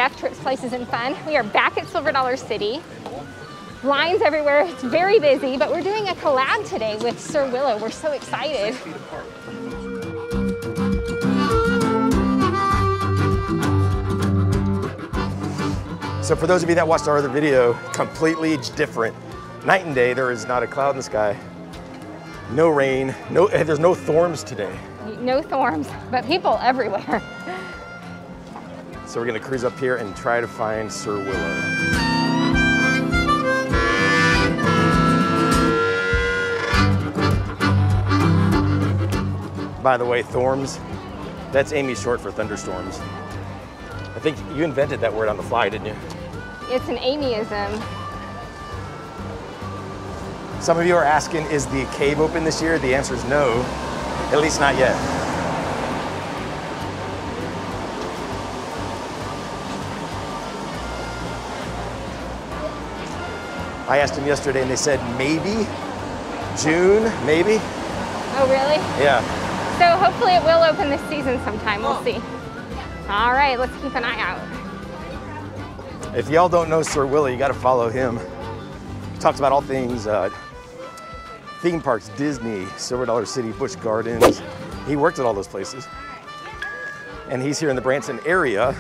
IDF, Trips, Places, and Fun. We are back at Silver Dollar City. Lines everywhere, it's very busy, but we're doing a collab today with Sir Willow. We're so excited. So for those of you that watched our other video, completely different. Night and day, there is not a cloud in the sky. No rain, there's no thorns today. No thorns, but people everywhere. So we're gonna cruise up here and try to find Sir Willow. By the way, thorns, that's Amy short for thunderstorms. I think you invented that word on the fly, didn't you? It's an Amyism. Some of you are asking, is the cave open this year? The answer is no, at least not yet. I asked them yesterday and they said maybe, June, maybe. Oh, really? Yeah. So hopefully it will open this season sometime, we'll see. All right, let's keep an eye out. If y'all don't know Sir Willow, you gotta follow him. He talks about all things theme parks, Disney, Silver Dollar City, Busch Gardens. He worked at all those places. And he's here in the Branson area.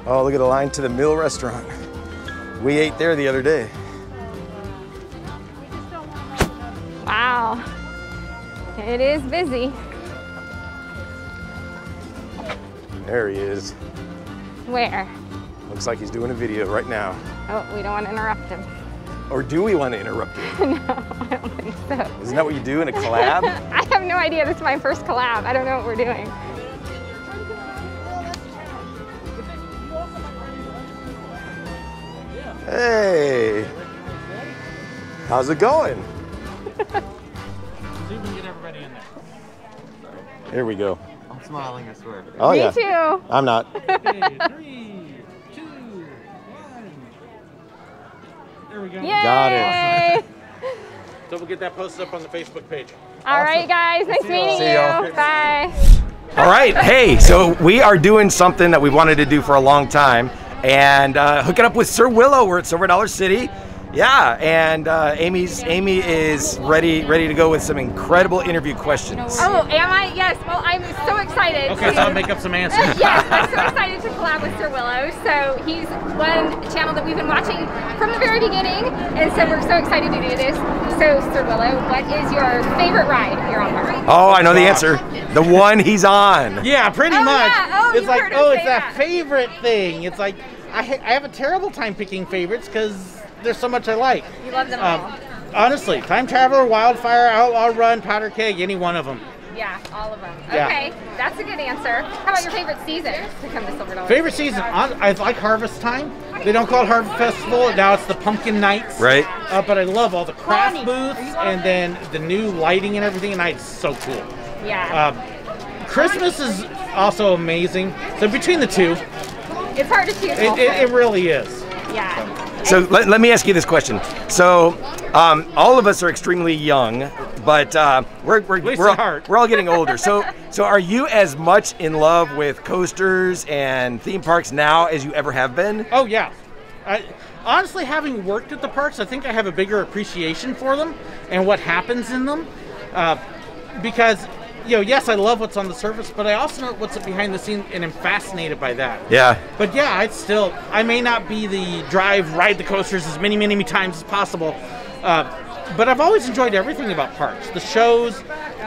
Oh, look at the line to the Mill restaurant. We ate there the other day. Wow, it is busy. There he is. Where? Looks like he's doing a video right now. Oh, we don't want to interrupt him. Or do we want to interrupt him? No, I don't think so. Isn't that what you do in a collab? I have no idea. This is my first collab. I don't know what we're doing. Hey, how's it going? See if we can get everybody in there. Here we go. I'm smiling, I swear. Oh, Me yeah. too. I'm not. Okay, 3, 2, 1. There we go. Yay! Got it. So we'll get that posted up on the Facebook page. All right, guys. Nice meeting See you. y'all. Bye. All right, hey, so we are doing something that we wanted to do for a long time and hooking up with Sir Willow. We're at Silver Dollar City. Yeah, and Amy is ready to go with some incredible interview questions. Oh, am I? Yes. Well, I'm so excited. Okay, so I'll make up some answers. Yes, I'm so excited to collab with Sir Willow. So he's one channel that we've been watching from the very beginning, and so we're so excited to do this. So, Sir Willow, what is your favorite ride here on Park? Oh, I know the answer. The one he's on. Yeah, pretty Oh, much. yeah. Oh, it's you like, heard him oh, say it's that that. favorite thing. It's like, I have a terrible time picking favorites because there's so much I like. You love them all. Honestly, Time Traveler, Wildfire, Outlaw Run, Powder Keg, any one of them. Yeah, all of them. Yeah. Okay, that's a good answer. How about your favorite season to come to Silver Dollar? Favorite season, I like Harvest Time. They don't call it Harvest Festival, now it's the Pumpkin Nights. Right. But I love all the craft booths and then the new lighting and everything, and it's so cool. Yeah. Christmas is also amazing. So between the two, It's hard to choose. it really is. Yeah. So let me ask you this question. So all of us are extremely young, but we're all getting older. So are you as much in love with coasters and theme parks now as you ever have been? Oh yeah. Honestly, having worked at the parks, I think I have a bigger appreciation for them and what happens in them. Because, yes, I love what's on the surface, but I also know what's behind the scenes, and I'm fascinated by that. Yeah. But yeah, I may not be the ride the coasters as many times as possible, but I've always enjoyed everything about parks. The shows,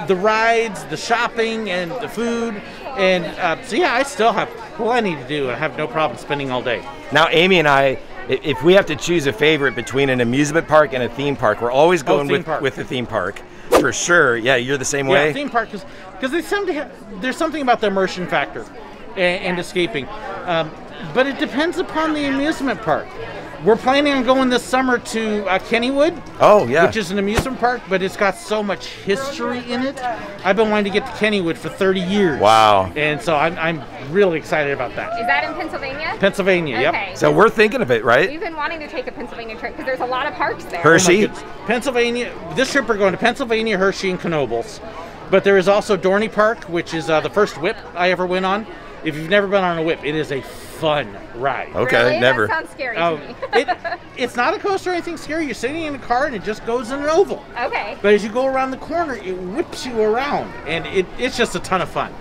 the rides, the shopping, and the food. And so yeah, I still have plenty to do. I have no problem spending all day. Now, Amy and I, if we have to choose a favorite between an amusement park and a theme park, we're always going with the theme park. For sure. Yeah, you're the same way? Yeah, theme park, because there's something about the immersion factor and escaping. But it depends upon the amusement park. We're planning on going this summer to Kennywood. Oh, yeah. Which is an amusement park, but it's got so much history in it. I've been wanting to get to Kennywood for 30 years. Wow. And so I'm really excited about that. Is that in Pennsylvania? Pennsylvania, Okay. yep. So we're thinking of it, right? We've been wanting to take a Pennsylvania trip because there's a lot of parks there. Hershey? Oh my goodness. Pennsylvania. This trip we're going to Pennsylvania, Hershey, and Knoebels. But there is also Dorney Park, which is the first whip I ever went on. if you've never been on a whip, it is a fun ride. Okay, Really? never. That sounds scary to me. It's not a coaster or anything scary. You're sitting in a car and it just goes in an oval. Okay. But as you go around the corner, it whips you around, and it's just a ton of fun.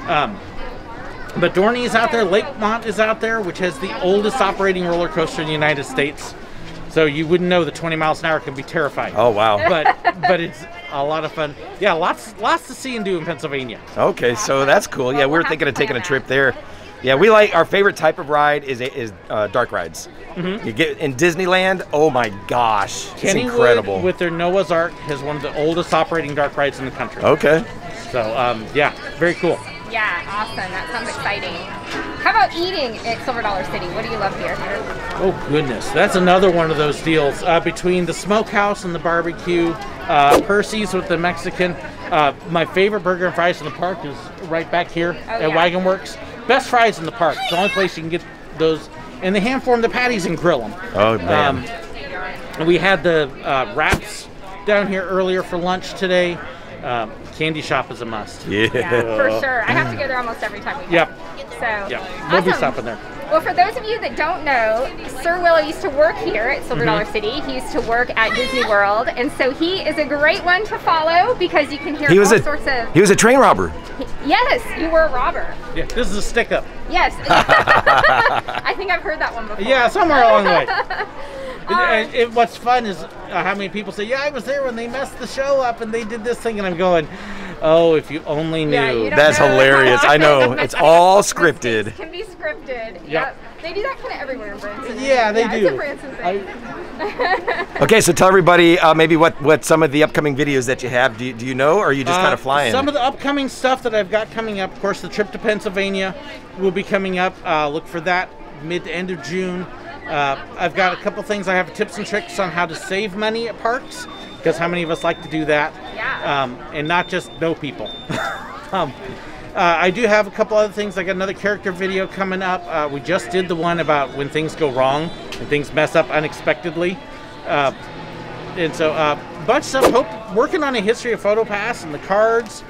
But Dorney is out there. Lakemont is out there, which has the oldest operating roller coaster in the United States. So you wouldn't know that 20 miles an hour can be terrifying. Oh, wow. But it's a lot of fun. Yeah, lots to see and do in Pennsylvania. Okay, so that's cool. Yeah, we were thinking of taking a trip there. Yeah, we like, our favorite type of ride is dark rides. You get in Disneyland, oh my gosh, it's incredible. Kennywood with their Noah's Ark has one of the oldest operating dark rides in the country. Okay. So, yeah, very cool. Yeah, awesome. That sounds exciting. How about eating at Silver Dollar City? What do you love here? Oh, goodness. That's another one of those deals. Between the smokehouse and the barbecue, Percy's with the Mexican. My favorite burger and fries in the park is right back here at Wagon Works. Best fries in the park. It's the only place you can get those. And they hand form the patties and grill them. Oh, man. We had the wraps down here earlier for lunch today. Candy shop is a must. Yeah. For sure. I have to go there almost every time we go. Yep. So, Yep. We'll be stopping there. Well, for those of you that don't know, Sir Willow used to work here at Silver Dollar City. He used to work at Disney World, and so he is a great one to follow because you can hear all sorts of... He was a train robber. Yes, you were a robber. Yeah, this is a stick-up. Yes. I think I've heard that one before. Yeah, somewhere along the way. What's fun is how many people say, yeah, I was there when they messed the show up and they did this thing, and I'm going, oh, if you only knew. Yeah, that's hilarious. I know. It's all scripted. It can be scripted. Yep. They do that kind of everywhere in Branson. Yeah, they do. It's a Branson thing. Okay, so tell everybody maybe what some of the upcoming videos that you have. Do you know, or are you just kind of flying? Some of the upcoming stuff that I've got coming up, of course, the trip to Pennsylvania will be coming up. Look for that mid to end of June. I've got a couple things. I have tips and tricks on how to save money at parks, because how many of us like to do that? Yeah. And not just know people. I do have a couple other things. I got another character video coming up. We just did the one about when things go wrong and things mess up unexpectedly. And so a bunch of stuff. Working on a history of PhotoPass and the cards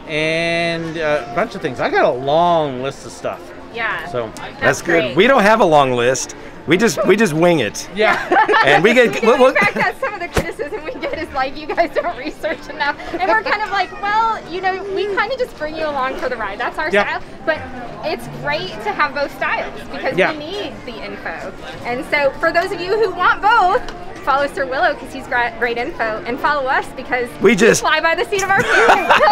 and a bunch of things. I got a long list of stuff. Yeah. So that's good. Great. We don't have a long list. We just wing it. Yeah. And we get. In fact, that's some of the criticism we get is like, you guys don't research enough. And we're kind of like, well, you know, we kind of just bring you along for the ride. That's our style. But it's great to have both styles because we need the info. And so for those of you who want both, follow Sir Willow because he's got great info, and follow us because we just fly by the seat of our pants.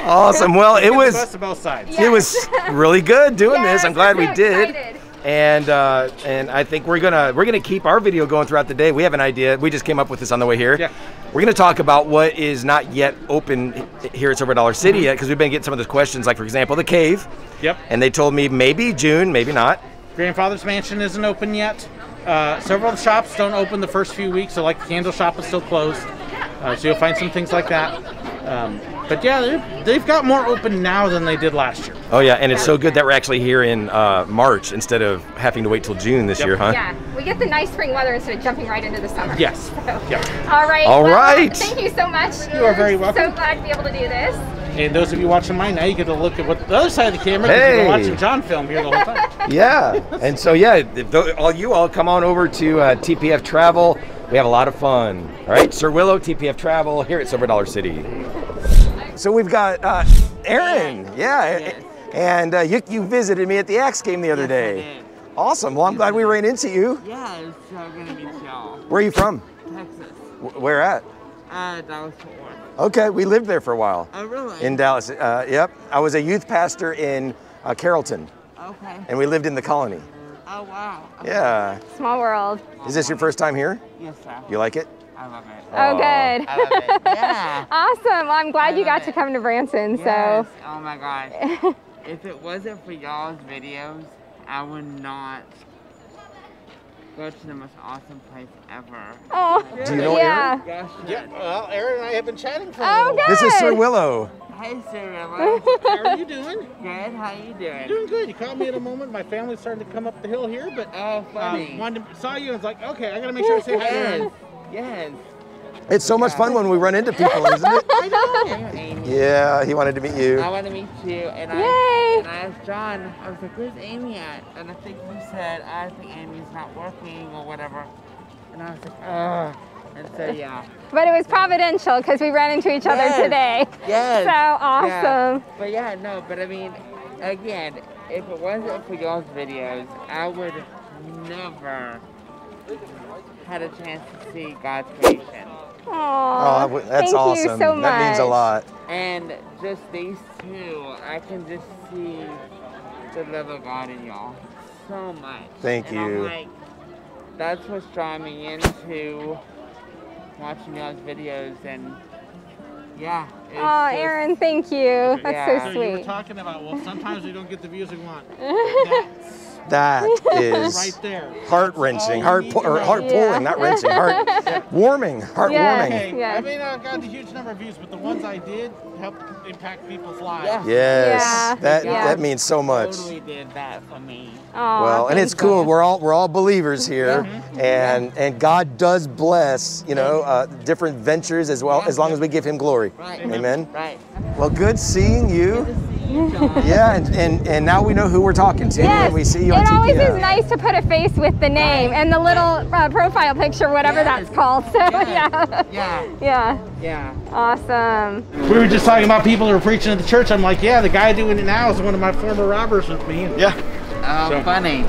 Awesome. Well, it was. Best of both sides. It was really good doing this. I'm glad we did. Excited. And I think we're gonna keep our video going throughout the day. We have an idea. We just came up with this on the way here. Yeah. We're gonna talk about what is not yet open here at Silver Dollar City yet, because we've been getting some of those questions, like for example, the cave. Yep. And they told me maybe June, maybe not. Grandfather's Mansion isn't open yet. Several of the shops don't open the first few weeks, so like the candle shop is still closed. So you'll find some things like that. But yeah, they've got more open now than they did last year. Oh yeah, and it's so good that we're actually here in March instead of having to wait till June this year, huh? Yeah, we get the nice spring weather instead of jumping right into the summer. Yes. So. Yeah. All right. All right. Thank you so much. You are very welcome. So glad to be able to do this. And those of you watching mine, now you get to look at what the other side of the camera, because you've been watching John film here the whole time. Yeah, and so yeah, you all come on over to TPF Travel. We have a lot of fun. All right, Sir Willow, TPF Travel here at Silver Dollar City. So we've got Aaron, and you visited me at the Axe game the other day. I did. Awesome. Well, I'm glad we ran into you. Yeah, it's so good to meet y'all. Where are you from? Texas. Where at? Dallas Fort Worth. Okay, we lived there for a while. Oh, really? In Dallas. Yep. I was a youth pastor in Carrollton, Okay. and we lived in the colony. Oh, wow. Okay. Yeah. Small world. Is this your first time here? Yes, sir. You like it? I love it. Oh, good. I love it. Yeah. Awesome. Well, I'm glad you got to it. come to Branson. Yes. Oh, my gosh. If it wasn't for y'all's videos, I would not go to the most awesome place ever. Oh, Do you know yeah. Gosh, Yeah, well, Aaron and I have been chatting for a Oh, little while. good. This is Sir Willow. Hey, Sir Willow. How are you doing? Good. How you doing? Doing good. You caught me at a moment. My family's starting to come up the hill here, but Oh, funny. saw you and was like, okay, I gotta make sure I say hi to Aaron. Yes. Yes. It's so much fun when we run into people, isn't it? I know. Amy. Yeah, he wanted to meet you. I want to meet you, and Yay. I asked John. I was like, "Where's Amy at?" And I think he said, "I think Amy's not working or whatever." And I was like, "Ugh." And so yeah. But it was providential because we ran into each other today. Yes. So awesome. Yeah. But yeah, no. But I mean, again, if it wasn't for y'all's videos, I would never had a chance to see God's creation. Aww, Oh, that's thank awesome. you so much. That means a lot. And just these two, I can just see the love of God in y'all so much. Thank and you. I'm like, that's what's drawing me into watching y'all's videos, and yeah. It's Oh, just, Aaron, thank you. That's Yeah. so So you were sweet. talking about, well, sometimes we don't get the views we want. That is Right there. heart-wrenching, That's all you need to know. heart-pulling, not wrenching, heart-warming, heart-warming. Hey, Yeah. I may not have gotten a huge number of views, but the ones I did helped impact people's lives. Yeah. Yes, Yeah. that means so much. Totally did that for me. Aw, Well, and thank it's cool. you. We're all believers here, and God does bless, different ventures as well, as long as we give Him glory. Right. Amen. Right. Well, good seeing you. You, John. Yeah, and now we know who we're talking to, Yes, and we see you on it TV. always Yeah. is nice to put a face with the name and the little profile picture, whatever Yes. that's called. So Yes. yeah, Yeah. yeah, Yeah. awesome. We were just talking about people who are preaching at the church. I'm like, yeah, the guy doing it now is one of my former robbers with me. Yeah. Oh, So- funny.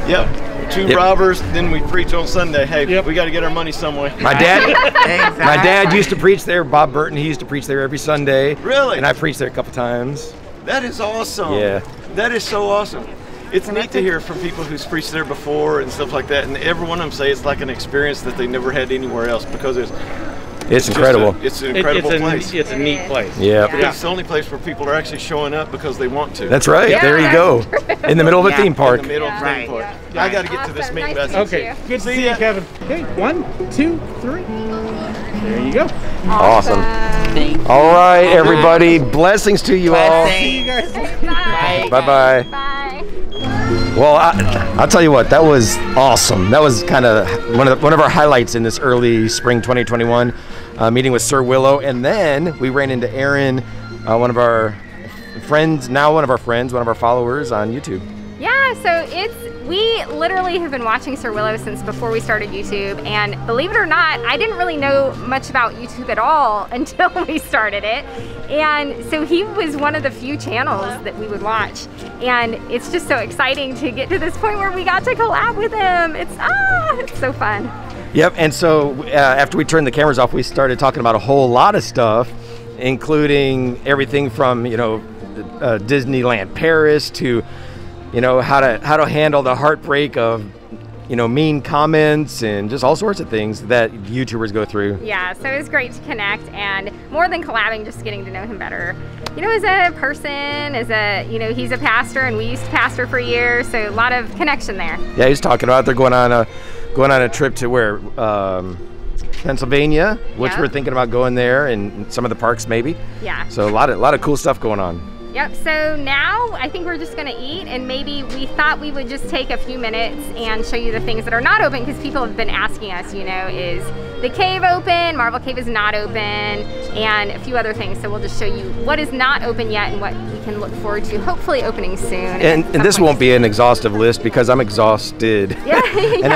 Yep. Two Yep. robbers, then we preach on Sunday. Hey, Yep. we got to get our money somewhere. My dad, Exactly. my dad used to preach there. Bob Burton, he used to preach there every Sunday. Really? And I preached there a couple times. That is awesome. Yeah. That is so awesome. It's neat to hear from people who's preached there before and stuff like that, and every one of them say it's like an experience that they never had anywhere else because it's just incredible. it's an incredible place. It's a neat place. Yeah. But it's the only place where people are actually showing up because they want to. That's right. Yeah. There you go. In the middle of a Yeah. theme in park. the middle of the Right. theme park. Yeah. I got to get to this Awesome. meat Nice to vessel. meet Okay, you. good to See see ya. you, Kevin. Okay, 1, 2, 3. There you go. Awesome. Thank you. All right, everybody. Blessings to you all. See you guys. Bye. Bye-bye. Bye. Well, I'll tell you what, that was awesome. That was kind of one of our highlights in this early spring 2021 meeting with Sir Willow. And then we ran into Aaron, one of our friends, one of our followers on YouTube. Yeah, so we literally have been watching Sir Willow since before we started YouTube, and believe it or not, I didn't really know much about YouTube at all until we started it. And so he was one of the few channels that we would watch, and it's just so exciting to get to this point where we got to collab with him. It's so fun. Yep, and so after we turned the cameras off, we started talking about a whole lot of stuff, including everything from, Disneyland Paris to, how to handle the heartbreak of, mean comments and just all sorts of things that YouTubers go through. Yeah, so it was great to connect, and more than collabing, just getting to know him better. As a person, he's a pastor, and we used to pastor for years, so a lot of connection there. Yeah, he's talking about they're going on a trip to where Pennsylvania, which Yeah. we're thinking about going there, and some of the parks maybe. Yeah. So a lot of cool stuff going on. Yep, so now I think we're just gonna eat, and maybe we thought we would just take a few minutes and show you the things that are not open, because people have been asking us, is the cave open, Marvel Cave is not open, and a few other things. So we'll just show you what is not open yet and what we can look forward to hopefully opening soon. And this won't be an exhaustive list because I'm exhausted. Yeah,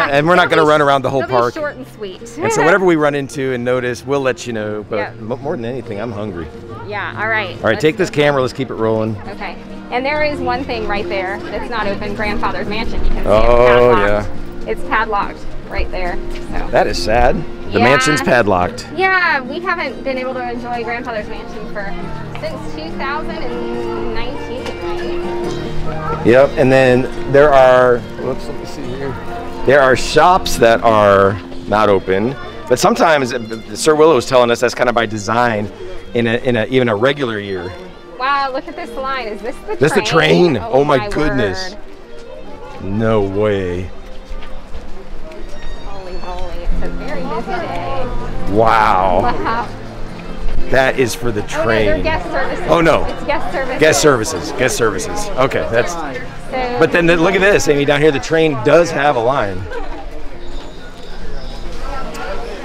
and we're not gonna run around the whole it'll be park. short and sweet. And so whatever we run into and notice, we'll let you know. But Yep. more than anything, I'm hungry. Yeah, all right. All right, take this camera. Let's keep it rolling. Okay, and there is one thing right there that's not open, Grandfather's Mansion. You can see Oh, it's padlocked. It's padlocked right there. So. That is sad. The Yeah. mansion's padlocked. Yeah, we haven't been able to enjoy Grandfather's Mansion since 2019, right? Yep, and then there are, let me see here. There are shops that are not open, but sometimes Sir Willow was telling us that's kind of by design in even a regular year. Wow, look at this line. Is this the train? This the train? Oh my goodness. word. No way. Holy moly, it's a very busy day. Wow. Wow. That is for the Oh, no, train. they're guest services. Oh, no. It's guest services. Guest services. Okay, that's. So, But then look at this, Amy. Down here, the train does have a line.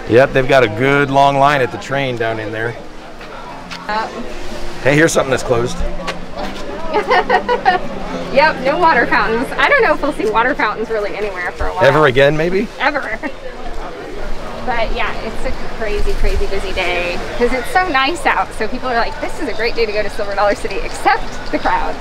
Yep, they've got a good long line at the train down in there. Hey, here's something that's closed. Yep, no water fountains. I don't know if we'll see water fountains really anywhere for a while. Ever again, maybe? Ever. But yeah, it's a crazy, crazy busy day because it's so nice out. So people are like, this is a great day to go to Silver Dollar City, except the crowds.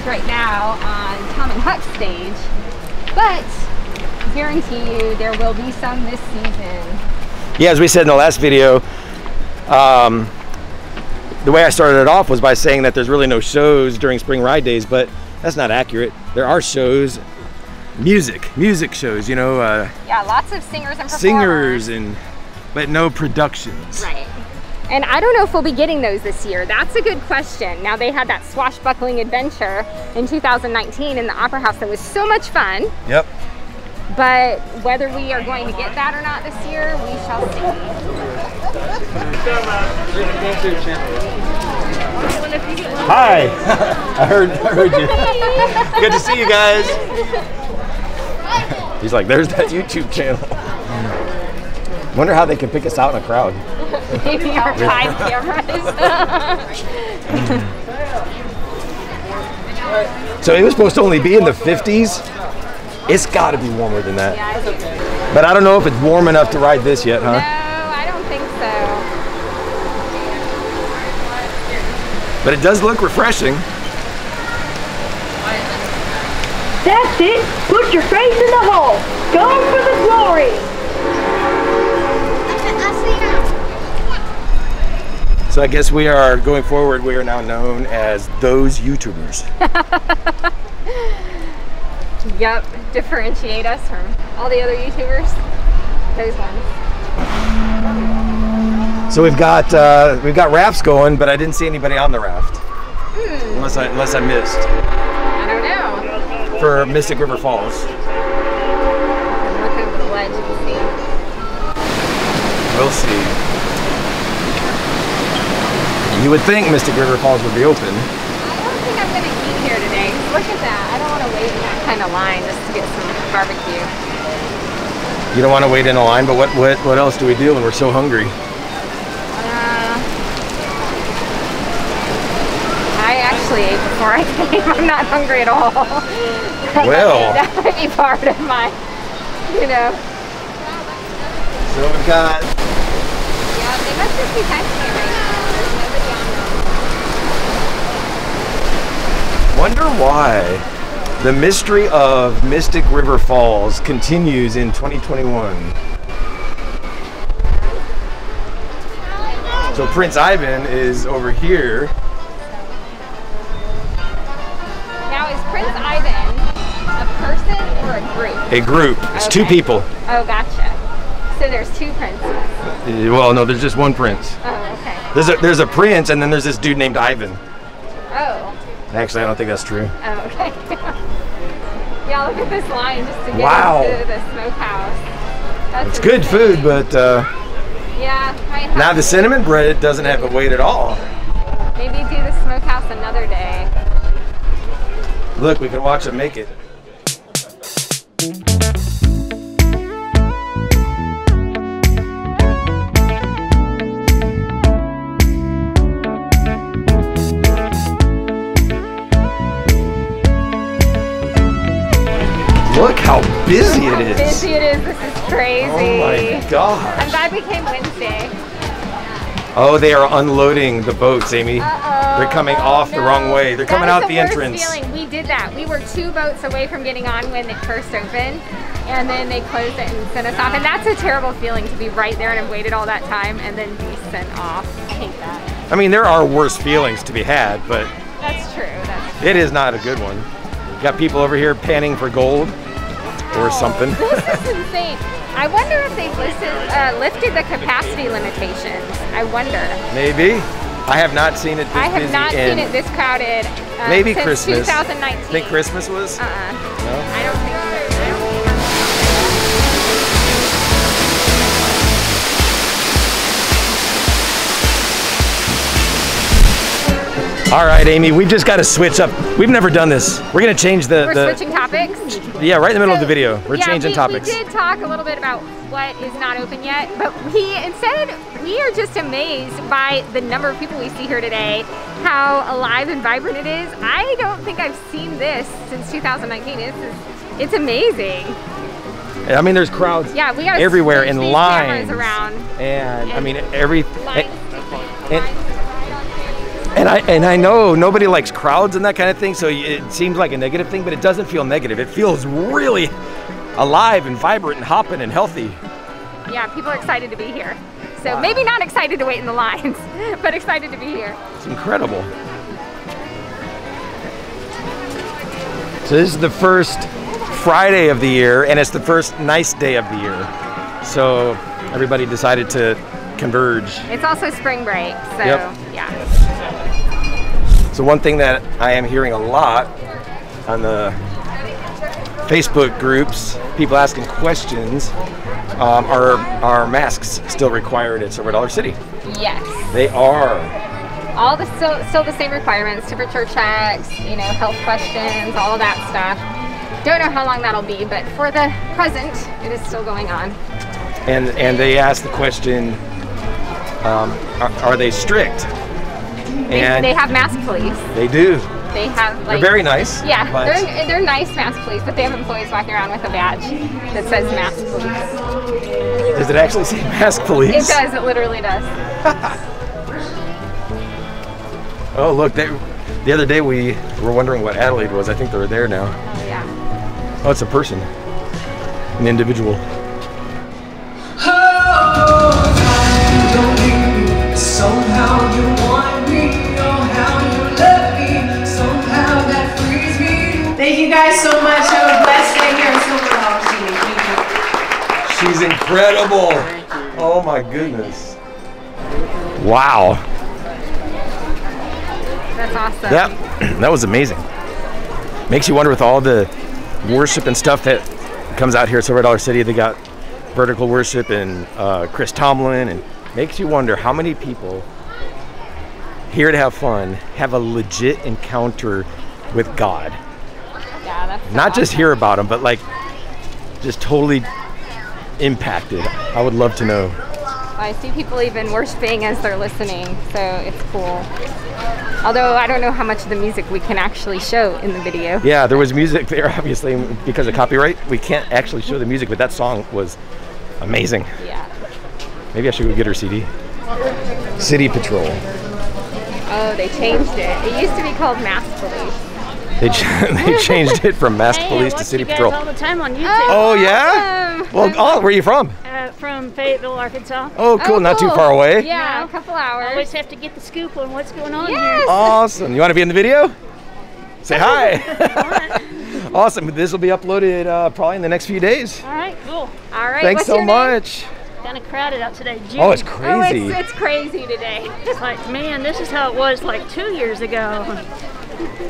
Right now on Tom and Huck's stage, but I guarantee you there will be some this season. Yeah, as we said in the last video, the way I started it off was by saying that there's really no shows during spring ride days, but that's not accurate. There are shows, music shows, you know. Yeah, lots of singers and performers. But no productions. Right. And I don't know if we'll be getting those this year. That's a good question. Now, they had that swashbuckling adventure in 2019 in the Opera House that was so much fun. Yep. But whether we are going to get that or not this year, we shall see. Hi. I heard you. Good to see you guys. He's like, there's that YouTube channel. Wonder how they can pick us out in a crowd. Maybe our 5 cameras. So it was supposed to only be in the 50s. It's got to be warmer than that. Yeah, I think so. But I don't know if it's warm enough to ride this yet, huh? No, I don't think so. But it does look refreshing. That's it. Put your face in the hole. Go for the glory. So I guess we are, going forward, we are now known as those YouTubers. Yep, differentiate us from all the other YouTubers. Those ones. So we've got rafts going, but I didn't see anybody on the raft. Unless I missed. I don't know. For Mystic River Falls. Look over the ledge and see. We'll see. You would think Mystic River Falls would be open. I don't think I'm going to eat here today. Look at that. I don't want to wait in that kind of line just to get some barbecue. You don't want to wait in a line, but what else do we do when we're so hungry? I actually ate before I came. I'm not hungry at all. Well. That might be part of my, you know. So we've got... Yeah, they must just be texting me right now. There's nobody on them. Wonder why the mystery of Mystic River Falls continues in 2021. So Prince Ivan is over here. Now, is Prince Ivan a person or a group? A group. It's Okay. 2 people. Oh, gotcha. So there's 2 princes. Well, no, there's just 1 prince. Oh, okay. There's a prince, and then there's this dude named Ivan. Oh. Actually, I don't think that's true. Oh, okay. Yeah, look at this line just to get into the smokehouse. It's good food, but yeah. now the cinnamon bread doesn't have a weight at all. Maybe do the smokehouse another day. Look, we can watch them make it. Look how busy it is. Busy it is. This is crazy. Oh my gosh. I'm glad we came Wednesday. Oh, they are unloading the boats, Amy. Uh-oh. They're coming off the wrong way. They're coming out the entrance. Feeling. We did that. We were 2 boats away from getting on when it first opened, and then they closed it and sent us off. And that's a terrible feeling to be right there and have waited all that time and then be sent off. I hate that. I mean, there are worse feelings to be had, but That's true. That's true. it is not a good one. We've got people over here panning for gold or something. This is insane. I wonder if they've lifted the capacity limitations. I wonder. Maybe. I have not seen it this busy. I have not seen it this crowded. Maybe since Christmas. 2019. Think Christmas was? No? I don't think so. I don't think All right, Amy, we've just got to switch up. We've never done this. We're going to change We're switching topics. Yeah, right in the middle of the video. We're changing topics. We did talk a little bit about what is not open yet, but we are just amazed by the number of people we see here today, how alive and vibrant it is. I don't think I've seen this since 2019. It's amazing. I mean, there's crowds everywhere in lines around. And I mean, And I know nobody likes crowds and that kind of thing, so it seems like a negative thing, but it doesn't feel negative. It feels really alive and vibrant and hopping and healthy. Yeah, people are excited to be here. So maybe not excited to wait in the lines, but excited to be here. It's incredible. So this is the first Friday of the year, and it's the first nice day of the year. So everybody decided to converge. It's also spring break, so yeah. So one thing that I am hearing a lot on the Facebook groups, people asking questions, are masks still required at Silver City? Yes. They are. All still the same requirements, temperature checks, health questions, all of that stuff. Don't know how long that'll be, but for the present, it is still going on. And they asked the question, are they strict? They have mask police. They do. They have they're very nice. Yeah, they're nice mask police, but they have employees walking around with a badge that says mask police. Does it actually say mask police? It does. It literally does. Oh look, the other day we were wondering what Adelaide was. I think they're there now. Oh yeah. Oh, it's a person, an individual. Somehow you want me, oh how you love me, somehow that frees me. Thank you guys so much. Have a blessed day here in Silver City. Thank you. She's incredible. Oh my goodness. Wow. That's awesome. That was amazing. Makes you wonder with all the worship and stuff that comes out here at Silver City. They got vertical worship and Chris Tomlin, and makes you wonder how many people here to have fun have a legit encounter with God. Yeah, that's so not awesome. Just hear about him, but like just totally impacted. I would love to know. Well, I see people even worshiping as they're listening, so it's cool. Although I don't know how much of the music we can actually show in the video. Yeah, there was music there, obviously, because of copyright. We can't actually show the music, but that song was amazing. Yeah. Maybe I should go get her CD. City Patrol. Oh, they changed it. It used to be called Mask Police. They changed it from Mask Police to City Patrol. I watch you guys all the time on YouTube. Oh yeah? Awesome. Well, where are you from? From Fayetteville, Arkansas. Oh, cool. Not too far away. Yeah, a couple hours. I always have to get the scoop on what's going on Yes. here. Awesome. You want to be in the video? Say hi. Awesome. This will be uploaded probably in the next few days. All right, cool. All right. Thanks what's so your much. Kind of crowded out today. Judy. Oh, it's crazy. Oh, it's crazy today. It's like, man, this is how it was like 2 years ago.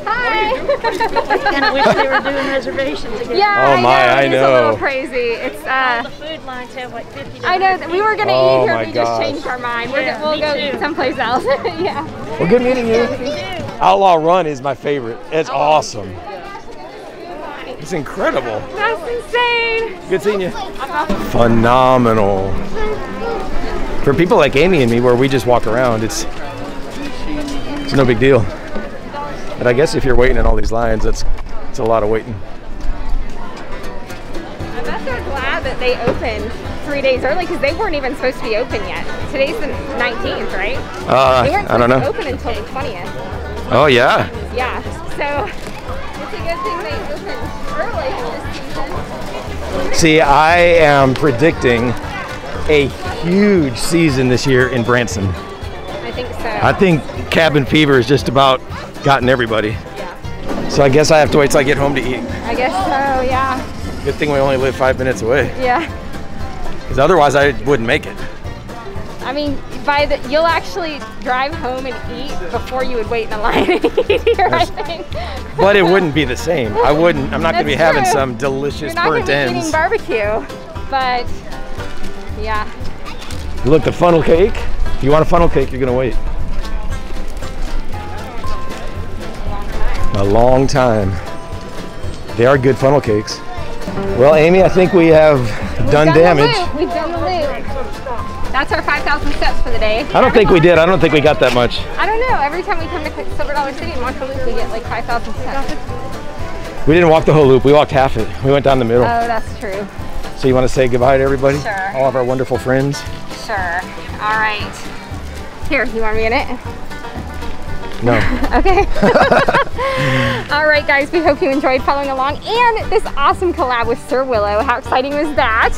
Hi. I kind of wish they were doing reservations again. Yeah, Oh my, I It's a know. little crazy. It's All the food lines have like 50. I know that we were gonna Oh eat here, my we just gosh. changed our mind. Yeah, We'll me go too. someplace else. Yeah. Well, good meeting you. Outlaw Run is my favorite. It's awesome. It's incredible. That's insane. Good seeing you. Phenomenal. For people like Amy and me, where we just walk around, it's no big deal. But I guess if you're waiting in all these lines, it's a lot of waiting. I bet they're glad that they opened 3 days early because they weren't even supposed to be open yet. Today's the 19th, right? They weren't I don't supposed to know. open until the 20th. Oh yeah. Yeah, so it's a good thing they opened early this season. See, I am predicting a huge season this year in Branson. I think so. I think cabin fever has just about gotten everybody. Yeah. So I guess I have to wait till I get home to eat. I guess so, yeah. Good thing we only live 5 minutes away. Yeah. Because otherwise I wouldn't make it. I mean, you'll actually drive home and eat before you would wait in a line and eat here, I think. But it wouldn't be the same. I'm not going to be having true. some delicious You're not burnt gonna be ends. eating barbecue, but yeah. Look, the funnel cake. If you want a funnel cake, you're going to wait. A long time. They are good funnel cakes. Well, Amy, I think we have done damage. We've done the loop. That's our 5,000 steps for the day. I don't think we did. I don't think we got that much. I don't know. Every time we come to Silver Dollar City and walk the loop, we get like 5,000 steps. We didn't walk the whole loop. We walked half it. We went down the middle. Oh, that's true. So you want to say goodbye to everybody? Sure. All of our wonderful friends? Sure. All right. Here, you want me in it? No. Okay. All right, guys, we hope you enjoyed following along and this awesome collab with Sir Willow. How exciting was that?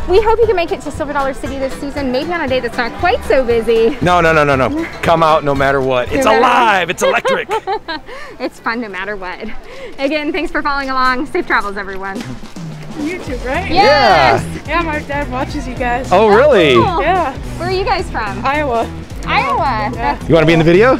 We hope you can make it to Silver Dollar City this season, maybe on a day that's not quite so busy. No. Come out no matter what. It's alive. It's electric. It's fun no matter what. Again, thanks for following along. Safe travels, everyone. YouTube, right? Yes. Yeah, my dad watches you guys. Oh, really? Cool. Yeah. Where are you guys from? Iowa. Iowa. Yeah. You want to be in the video?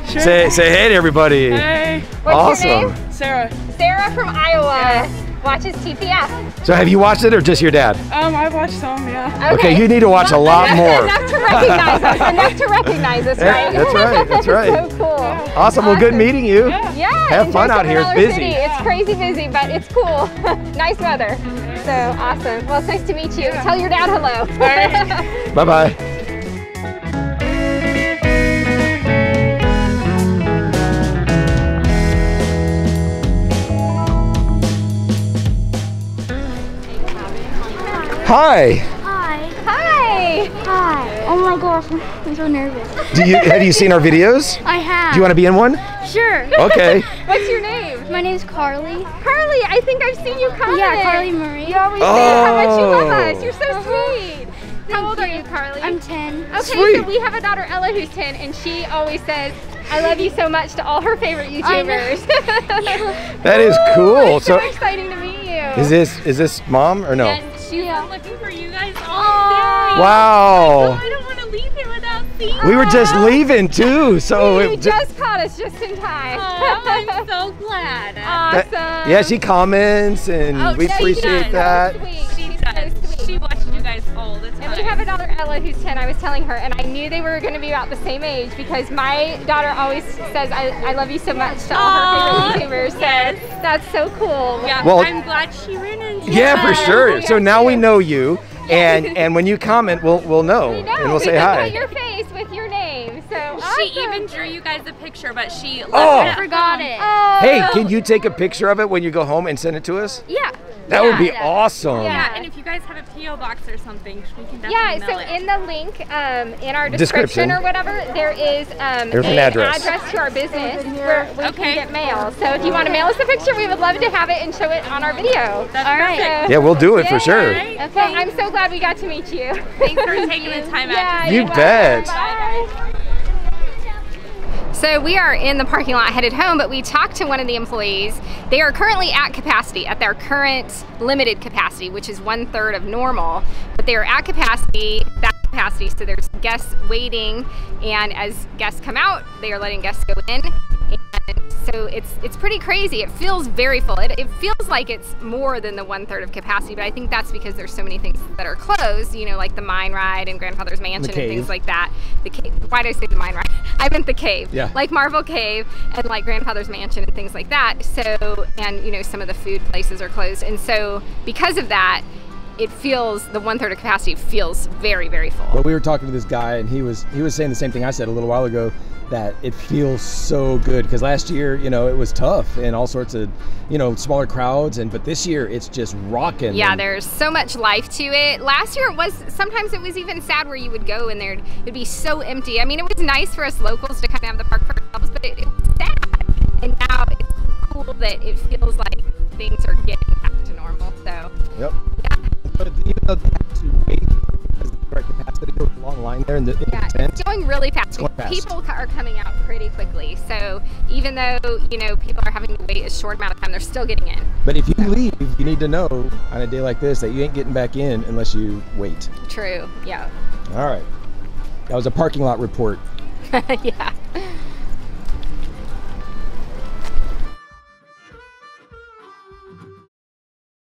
Sure. Say hey to everybody. Hey. What's your name? Sarah. Sarah from Iowa. Watches TPF. So have you watched it or just your dad? I watched some, yeah. Okay, you need to watch a lot more. Enough to recognize us. Enough to recognize us, right? That's right. That's right. So cool. Awesome. Well, good meeting you. Yeah. Have fun out here. It's busy. City. It's crazy busy, but it's cool. Nice weather. So awesome. Well, it's nice to meet you. Tell your dad hello. Bye-bye. Hi. Hi. Hi. Hi. Oh my gosh, I'm so nervous. Have you seen our videos? I have. Do you want to be in one? Sure. Okay. What's your name? My name's Carly. Carly, I think I've seen you comment. Yeah, Carly Marie. You always say how much you love us. You're so sweet. How old are you, Carly? I'm 10. Okay, Sweet. so we have a daughter, Ella, who's 10, and she always says, I love you so much to all her favorite YouTubers. That is cool. It's so exciting to meet you. Is this mom or no? And she's been looking for you guys all day. Wow. I don't want to leave here without seeing We were just leaving too, so You just caught us just in time. Oh, I'm so glad. Awesome. yeah, she comments and we appreciate that. She does. She watches you guys all the time. And we have a daughter, Ella, who's 10. I was telling her, and I knew they were going to be about the same age because my daughter always says, I love you so much to all her favorite YouTubers. So that's so cool. Yeah, Well, I'm glad she ran into Yeah, for sure. we So are now we too. know you, and when you comment, we'll know, We know. and we'll say we can hi. put your face with your name. So She awesome. even drew you guys a picture, but she left Oh. it at Forgot home. it. Oh. Hey, can you take a picture of it when you go home and send it to us? Yeah. That would be Yeah. awesome. Yeah, and if you guys have a P.O. box or something, we can definitely Yeah, mail so it. in the link in our Description. description or whatever, there is There's an address. to our business where we Okay. can get mail. So if you want to mail us a picture, we would love to have it and show it on our video. That's All right. perfect. Yeah, we'll do it for sure. Okay. Well, I'm so glad we got to meet you. Thanks for taking the time out to You you're bet. welcome. Bye. So we are in the parking lot headed home, but we talked to one of the employees. They are currently at capacity, at their current limited capacity, which is 1/3 of normal, but they are at capacity, so there's guests waiting, and as guests come out, they are letting guests go in. And so it's pretty crazy. It feels very full. It feels like it's more than the 1/3 of capacity, but I think that's because there's so many things that are closed, you know, like the Mine Ride and Grandfather's Mansion and things like that. The cave. Why did I say the Mine Ride? I meant the cave. Yeah. Like Marvel Cave and like Grandfather's Mansion and things like that. So, and you know, some of the food places are closed. And so because of that, it feels, the 1/3 of capacity feels very, very full. Well, we were talking to this guy, and he was saying the same thing I said a little while ago, that it feels so good, because last year, you know, it was tough and all sorts of, you know, smaller crowds, but this year it's just rocking. Yeah, there's so much life to it. Last year sometimes it was even sad where you would go and it'd be so empty. I mean, it was nice for us locals to kind of have the park for ourselves, but it was sad. And now it's cool that it feels like things are getting back to normal. So Yep. Yeah. But even though they have to wait because of the correct capacity, there was a long line there in the tent. It's going really fast. It's going fast. People are coming out pretty quickly. So even though, you know, people are having to wait a short amount of time, they're still getting in. But if you leave, you need to know on a day like this that you ain't getting back in unless you wait. True, yeah. All right. That was a parking lot report. Yeah.